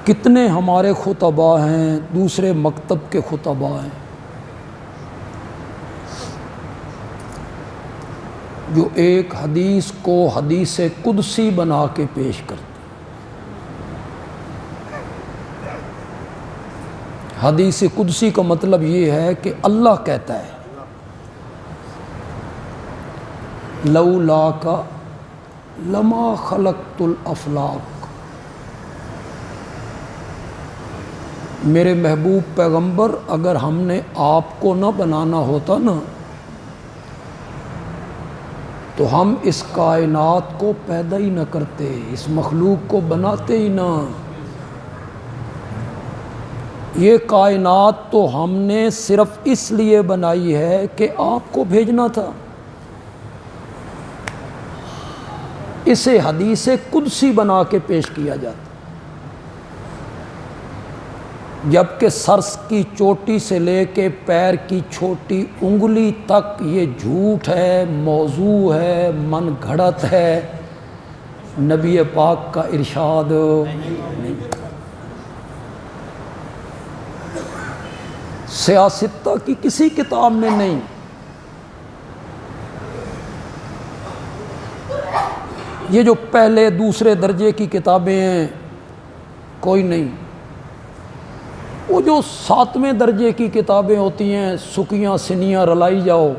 کتنے ہمارے خطباء ہیں، دوسرے مکتب کے خطباء ہیں جو ایک حدیث کو حدیث قدسی بنا کے پیش کرتے ہیں۔ حدیث قدسی کا مطلب یہ ہے کہ اللہ کہتا ہے لولاک لما خلقت الافلاک، میرے محبوب پیغمبر اگر ہم نے آپ کو نہ بنانا ہوتا نا تو ہم اس کائنات کو پیدا ہی نہ کرتے، اس مخلوق کو بناتے ہی نہ۔ یہ کائنات تو ہم نے صرف اس لیے بنائی ہے کہ آپ کو بھیجنا تھا۔ اسے حدیث قدسی بنا کے پیش کیا جاتا، جبکہ سر کی چوٹی سے لے کے پیر کی چھوٹی انگلی تک یہ جھوٹ ہے، موضوع ہے، من گھڑت ہے، نبی پاک کا ارشاد نہیں۔ سیاستہ کی کسی کتاب میں نہیں، یہ جو پہلے دوسرے درجے کی کتابیں ہیں کوئی نہیں، وہ جو 7ویں درجے کی کتابیں ہوتی ہیں سکیاں سنیاں رلائی جاؤ،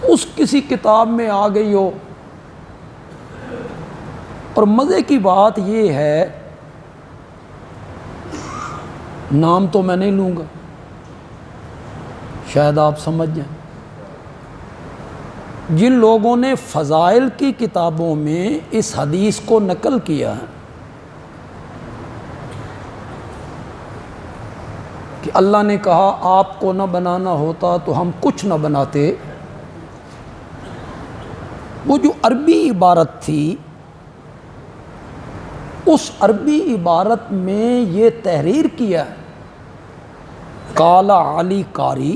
اس کسی کتاب میں آ گئی ہو۔ اور مزے کی بات یہ ہے، نام تو میں نہیں لوں گا، شاید آپ سمجھ جائیں، جن لوگوں نے فضائل کی کتابوں میں اس حدیث کو نقل کیا ہے کہ اللہ نے کہا آپ کو نہ بنانا ہوتا تو ہم کچھ نہ بناتے، وہ جو عربی عبارت تھی اس عربی عبارت میں یہ تحریر کیا ہے کالا علی قاری،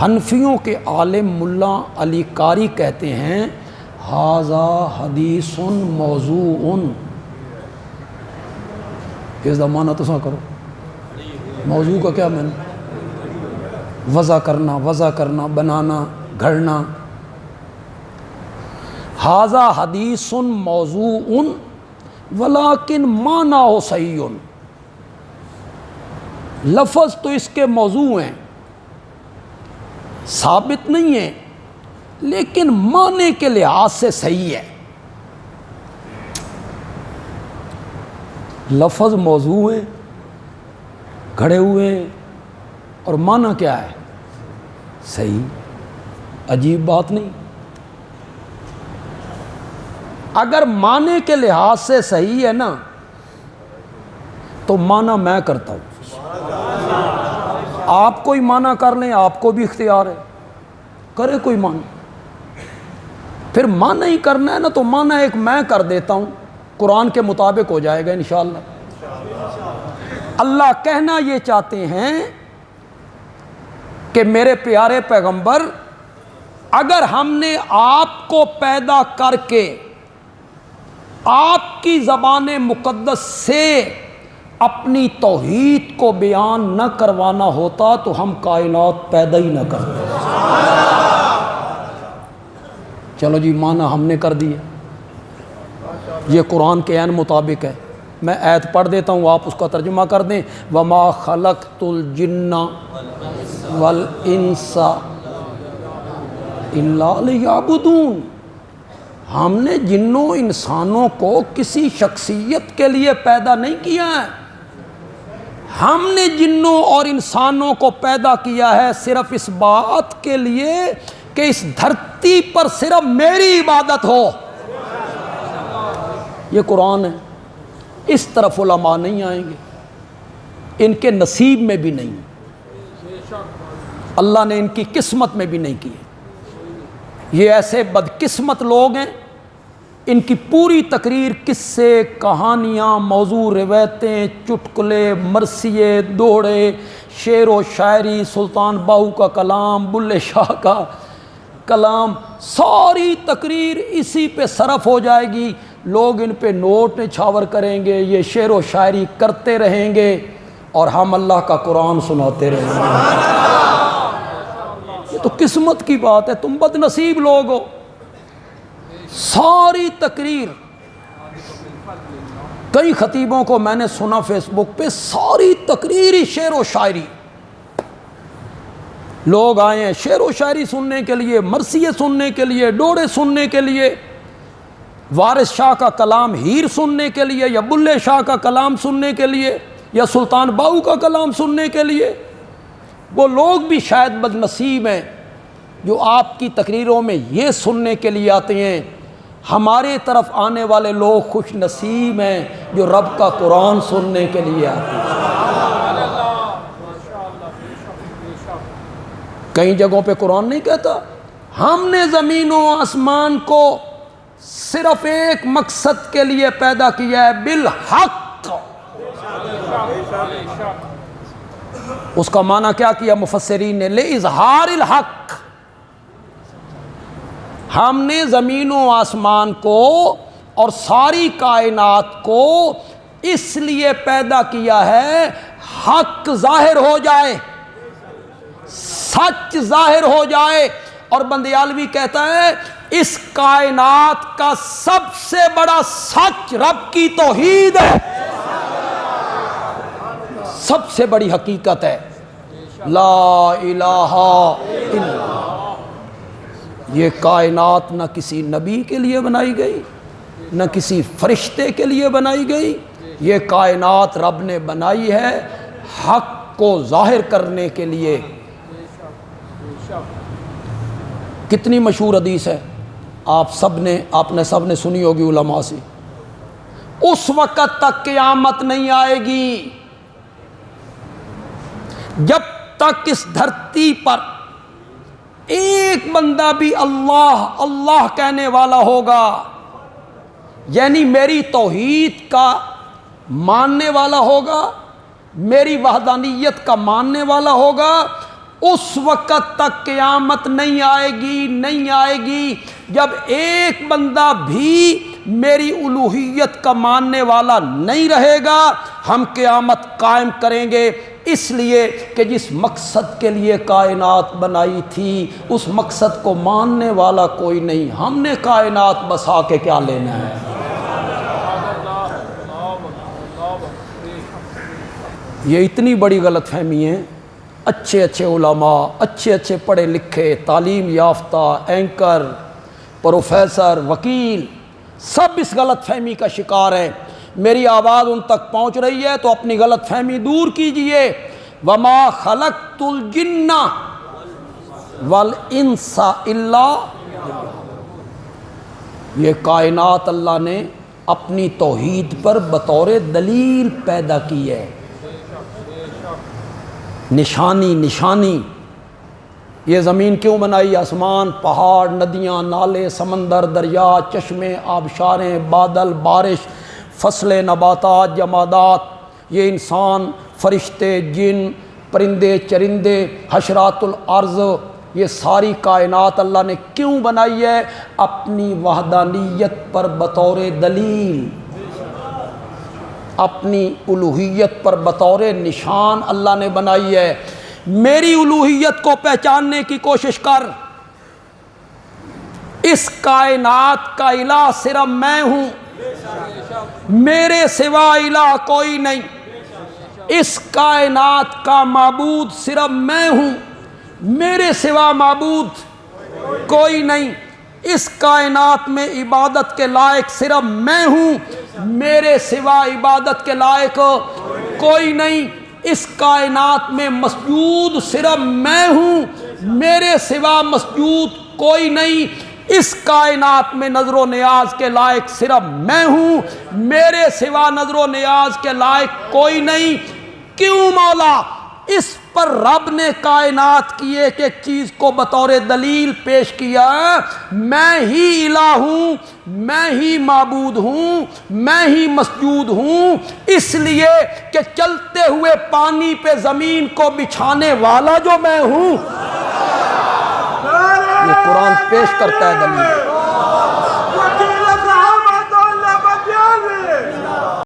حنفیوں کے عالم ملا علی قاری کہتے ہیں ھذا حدیث موضوع، اس کا معنی تو سا کرو، موضوع کا کیا معنی؟ وضع کرنا، بنانا، گھڑنا۔ ھذا حدیث موضوع ولیکن معنی صحیح، لفظ تو اس کے موضوع ہیں، ثابت نہیں ہے، لیکن معنی کے لحاظ سے صحیح ہے۔ لفظ موضوع ہے، کھڑے ہوئے، اور معنی کیا ہے؟ صحیح۔ عجیب بات نہیں؟ اگر معنی کے لحاظ سے صحیح ہے نا تو معنی میں کرتا ہوں، آپ کوئی معنی کر لیں، آپ کو بھی اختیار ہے، کرے کوئی معنی۔ پھر معنی ہی کرنا ہے نا تو معنی ایک میں کر دیتا ہوں، قرآن کے مطابق ہو جائے گا انشاءاللہ۔ اللہ کہنا یہ چاہتے ہیں کہ میرے پیارے پیغمبر اگر ہم نے آپ کو پیدا کر کے آپ کی زبان مقدس سے اپنی توحید کو بیان نہ کروانا ہوتا تو ہم کائنات پیدا ہی نہ کرتے۔ چلو جی، معنی ہم نے کر دیا، یہ قرآن کے عین مطابق ہے۔ میں آیت پڑھ دیتا ہوں، آپ اس کا ترجمہ کر دیں۔ وَمَا خَلَقْتُ الْجِنَّ وَالْإِنسَ إِلَّا لِيَعْبُدُونَ، ہم نے جنوں انسانوں کو کسی شخصیت کے لیے پیدا نہیں کیا ہے، ہم نے جنوں اور انسانوں کو پیدا کیا ہے صرف اس بات کے لیے کہ اس دھرتی پر صرف میری عبادت ہو۔ یہ قرآن ہے، اس طرف علماء نہیں آئیں گے، ان کے نصیب میں بھی نہیں، اللہ نے ان کی قسمت میں بھی نہیں کی۔ یہ ایسے بدقسمت لوگ ہیں، ان کی پوری تقریر قصے، کہانیاں، موضوع روایتیں، چٹکلے، مرثیے، دوڑے، شعر و شاعری، سلطان باہو کا کلام، بلے شاہ کا، کلام، ساری تقریر اسی پہ صرف ہو جائے گی، لوگ ان پہ نوٹ نچھاور کریں گے، یہ شعر و شاعری کرتے رہیں گے اور ہم اللہ کا قرآن سناتے رہیں گے۔ یہ تو قسمت کی بات ہے، تم بد نصیب لوگ ہو۔ ساری تقریر، کئی خطیبوں کو میں نے سنا فیس بک پہ، ساری تقریر ہی شعر و شاعری، لوگ آئے ہیں شعر و شاعری سننے کے لیے، مرثیے سننے کے لیے، ڈوڑے سننے کے لیے، وارث شاہ کا کلام ہیر سننے کے لیے، یا بلے شاہ کا کلام سننے کے لیے، یا سلطان باہو کا کلام سننے کے لیے۔ وہ لوگ بھی شاید بد نصیب ہیں جو آپ کی تقریروں میں یہ سننے کے لیے آتے ہیں۔ ہمارے طرف آنے والے لوگ خوش نصیب ہیں جو رب کا قرآن سننے کے لیے آتے ہیں۔ کئی جگہوں پہ قرآن نہیں کہتا ہم نے زمین و آسمان کو صرف ایک مقصد کے لیے پیدا کیا ہے، بالحق۔ اس کا معنی کیا کیا مفسرین نے؟ لِإِظْهَارِ الْحَقِّ۔ ہم نے زمین و آسمان کو اور ساری کائنات کو اس لیے پیدا کیا ہے حق ظاہر ہو جائے، سچ ظاہر ہو جائے۔ اور بندیالوی کہتا ہے اس کائنات کا سب سے بڑا سچ رب کی توحید ہے، سب سے بڑی حقیقت ہے لا الہ الا اللہ۔ یہ کائنات نہ کسی نبی کے لیے بنائی گئی، نہ کسی فرشتے کے لیے بنائی گئی، یہ کائنات رب نے بنائی ہے حق کو ظاہر کرنے کے لیے۔ کتنی مشہور حدیث ہے، آپ نے سب نے سنی ہوگی علماء سے، اس وقت تک قیامت نہیں آئے گی جب تک اس دھرتی پر ایک بندہ بھی اللہ اللہ کہنے والا ہوگا، یعنی میری توحید کا ماننے والا ہوگا، میری وحدانیت کا ماننے والا ہوگا، اس وقت تک قیامت نہیں آئے گی جب ایک بندہ بھی میری الوہیت کا ماننے والا نہیں رہے گا۔ ہم قیامت قائم کریں گے، اس لیے کہ جس مقصد کے لیے کائنات بنائی تھی اس مقصد کو ماننے والا کوئی نہیں، ہم نے کائنات بسا کے کیا لینا ہے۔ یہ اتنی بڑی غلط فہمی ہے۔ اچھے علماء، اچھے پڑھے لکھے، تعلیم یافتہ، اینکر، پروفیسر، وکیل، سب اس غلط فہمی کا شکار ہیں۔ میری آواز ان تک پہنچ رہی ہے تو اپنی غلط فہمی دور کیجئے۔ وَمَا خَلَقْتُ الْجِنَّ وَالْإِنسَ إِلَّا، یہ کائنات اللہ نے اپنی توحید پر بطور دلیل پیدا کی ہے، نشانی۔ یہ زمین کیوں بنائی؟ آسمان، پہاڑ، ندیاں، نالے، سمندر، دریا، چشمے، آبشاریں، بادل، بارش، فصلیں، نباتات، جمادات، یہ انسان، فرشتے، جن، پرندے، چرندے، حشرات الارض، یہ ساری کائنات اللہ نے کیوں بنائی ہے؟ اپنی وحدانیت پر بطور دلیل، اپنی الوہیت پر بطور نشان اللہ نے بنائی ہے۔ میری الوہیت کو پہچاننے کی کوشش کر، اس کائنات کا الہ صرف میں ہوں، میرے سوا الہ کوئی نہیں، اس کائنات کا معبود صرف میں ہوں، میرے سوا معبود کوئی نہیں، اس کائنات میں عبادت کے لائق صرف میں ہوں، میرے سوا عبادت کے لائق کوئی نہیں، اس کائنات میں مسجود صرف میں ہوں، میرے سوا مسجود کوئی نہیں، اس کائنات میں نظر و نیاز کے لائق صرف میں ہوں، میرے سوا نظر و نیاز کے لائق کوئی نہیں۔ کیوں مولا؟ اس پر رب نے کائنات کی ایک ایک چیز کو بطور دلیل پیش کیا، میں ہی الہ ہوں، میں ہی معبود ہوں، میں ہی مسجود ہوں، اس لیے کہ چلتے ہوئے پانی پہ زمین کو بچھانے والا جو میں ہوں۔ یہ قرآن پیش کرتا ہے دلیل۔